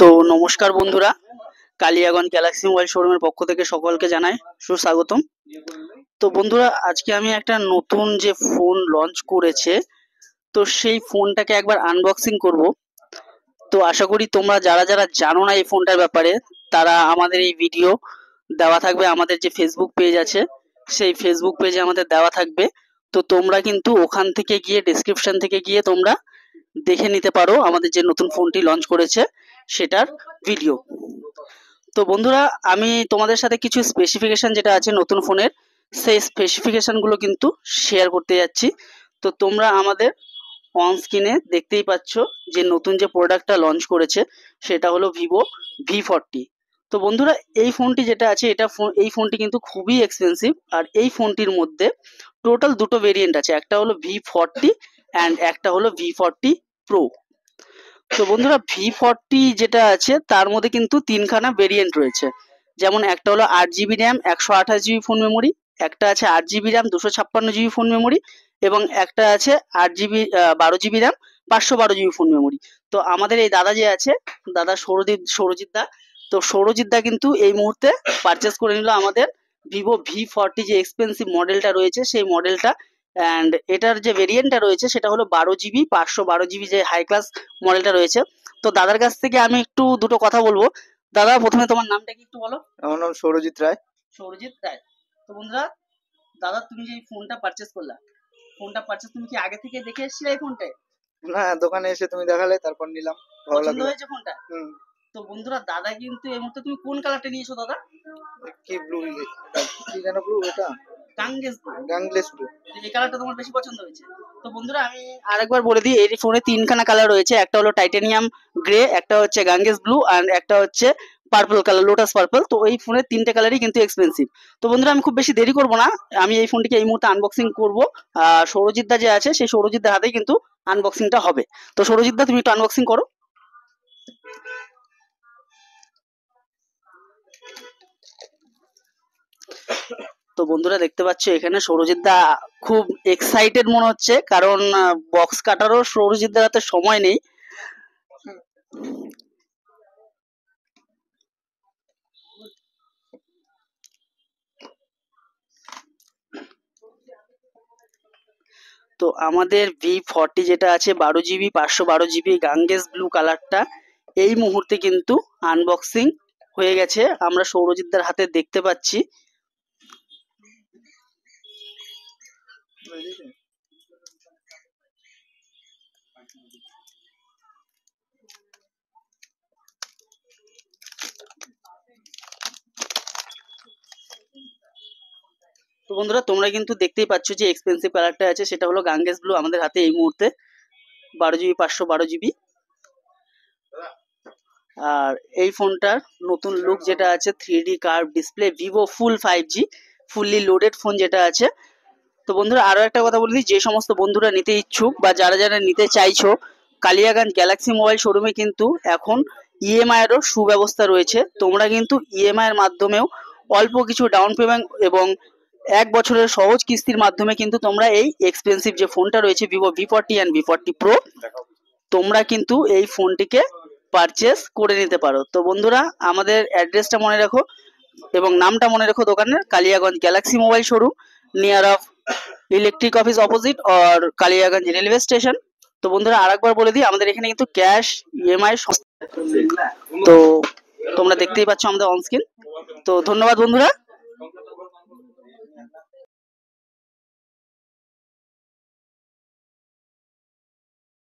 তো নমস্কার বন্ধুরা, কালিয়াগঞ্জ গ্যালাক্সি মোবাইল শোরুমের পক্ষ থেকে সকলকে জানাই সুস্বাগতম। তো বন্ধুরা, আজকে আমি একটা নতুন যে ফোন লঞ্চ করেছে, তো সেই ফোনটাকে একবার আনবক্সিং করব। তো আশা করি তোমরা যারা যারা জানো না এই ফোনটার ব্যাপারে, তারা আমাদের এই ভিডিও দেওয়া থাকবে, আমাদের যে ফেসবুক পেজ আছে সেই ফেসবুক পেজে আমাদের দেওয়া থাকবে। তো তোমরা কিন্তু ওখান থেকে গিয়ে ডেসক্রিপশন থেকে গিয়ে তোমরা দেখে নিতে পারো আমাদের যে নতুন ফোনটি লঞ্চ করেছে সেটার ভিডিও। তো বন্ধুরা, আমি তোমাদের সাথে কিছু স্পেসিফিকেশন যেটা আছে নতুন ফোনের, সেই স্পেসিফিকেশনগুলো কিন্তু শেয়ার করতে যাচ্ছি। তো তোমরা আমাদের অন স্ক্রিনে দেখতেই পাচ্ছ যে নতুন যে প্রোডাক্টটা লঞ্চ করেছে সেটা হলো ভিভো V40। তো বন্ধুরা, এই ফোনটি যেটা আছে এই ফোনটি কিন্তু খুবই এক্সপেন্সিভ। আর এই ফোনটির মধ্যে টোটাল দুটো ভেরিয়েন্ট আছে, একটা হলো V40 অ্যান্ড একটা হলো V40 Pro। তো বন্ধুরা, V40 যেটা আছে তার মধ্যে কিন্তু তিনখানা ভেরিয়েন্ট রয়েছে। যেমন একটা হলো 8 GB RAM 128 GB phone memory, একটা আছে 8 GB RAM 256 GB phone memory, এবং একটা আছে 12 GB RAM 512 GB phone memory. তো আমাদের এই দাদা যে আছে, দাদা সৌরজিৎ দা, তো সৌরজিৎ দা কিন্তু এই মুহূর্তে পারচেস করে নিল আমাদের ভিভো V40 যে এক্সপেন্সিভ মডেলটা রয়েছে সেই মডেলটা। অ্যান্ড এটার যে ভেরিয়েন্টটা রয়েছে সেটা হলো 12 GB 512 GB যে হাই ক্লাস মডেলটা রয়েছে। তো দাদার কাছ থেকে আমি একটু দুটো কথা বলবো। দাদা, প্রথমে তোমার নামটা কি একটু বলো। আমার নাম সৌরজিৎ রায়। সৌরজিৎ রায়। তো বন্ধুরা, দাদা তুমি যে ফোনটা পারচেস করলা, ফোনটা পারচেস তুমি কি আগে থেকে দেখে এসেছিলে এই ফোনটা? না, দোকানে এসে তুমি দেখালে তারপর নিলাম, ভালো পছন্দ লাগলো। হয়েছে ফোনটা? তো বন্ধুরা, দাদা কিন্তু এই মুহূর্তে, তুমি কোন কালারটা নিয়েছো দাদা? কি ব্লু, কি যেন ব্লু, এটা গাংলেস ব্লু। এই কালারটা তোমার বেশি পছন্দ হয়েছে। তো বন্ধুরা, আমি আরেকবার বলে দিই, এই ফোনে তিনখানা কালার রয়েছে, একটা হলো টাইটানিয়াম গ্রে, একটা হচ্ছে গাঙ্গেস ব্লু, আর একটা হচ্ছে পার্পল কালার, লোটাস পার্পল। তো এই ফোনের তিনটে কালারই কিন্তু এক্সপেন্সিভ। তো বন্ধুরা, আমি খুব বেশি দেরি করব না, আমি এই ফোনটিকে এই মুহূর্তে আনবক্সিং করব। সৌরজিৎ দা যে আছে সেই সৌরজিৎ দার হাতেই কিন্তু আনবক্সিংটা হবে। তো সৌরজিৎ দা, তুমি একটু আনবক্সিং করো। তো বন্ধুরা, দেখতে পাচ্ছ এখানে সৌরজিৎ দা খুব এক্সাইটেড মনে হচ্ছে, কারণ বক্স কাটারও সৌরজিৎ দার হাতে সময় নেই। তো আমাদের V40 যেটা আছে 12 GB 512 GB গাঙ্গেস ব্লু কালারটা এই মুহূর্তে কিন্তু আনবক্সিং হয়ে গেছে, আমরা সৌরজিৎ দার হাতে দেখতে পাচ্ছি। তো বন্ধুরা, তোমরা কিন্তু দেখতেই পাচ্ছ যে এক্সপেন্সিভ কালারটা আছে সেটা হলো গাঙ্গেস ব্লু আমাদের হাতে এই মুহূর্তে 12 GB 512 GB। আর এই ফোনটার নতুন লুক যেটা আছে 3D কার্ভ ডিসপ্লে, ভিভো ফুল 5G ফুললি লোডেড ফোন যেটা আছে। তো বন্ধুরা, আরো একটা কথা বলে দিই, যে সমস্ত বন্ধুরা নিতে ইচ্ছুক বা যারা যারা নিতে চাইছো, কালিয়াগঞ্জ গ্যালাক্সি মোবাইল শোরুমে কিন্তু এখন ইএমআই এরও সুব্যবস্থা রয়েছে। তোমরা কিন্তু ইএমআই এর মাধ্যমেও অল্প কিছু ডাউন পেমেন্ট এবং 1 বছরের সহজ কিস্তির মাধ্যমে কিন্তু তোমরা এই এক্সপেন্সিভ যে ফোনটা রয়েছে Vivo V40 and V40 Pro, তোমরা কিন্তু এই ফোনটিকে পারচেস করে নিতে পারো। তো বন্ধুরা, আমাদের অ্যাড্রেসটা মনে রাখো এবং নামটা মনে রাখো দোকানের, Kaliaganj Galaxy mobile showroom, near of electric office opposite or Kaliaganj railway station. তো বন্ধুরা, আরেকবার বলে দিই, আমাদের এখানে কিন্তু ক্যাশ ইএমআই। তো তোমরা দেখতেই পাচ্ছ আমাদের অন স্ক্রিন। তো ধন্যবাদ বন্ধুরা।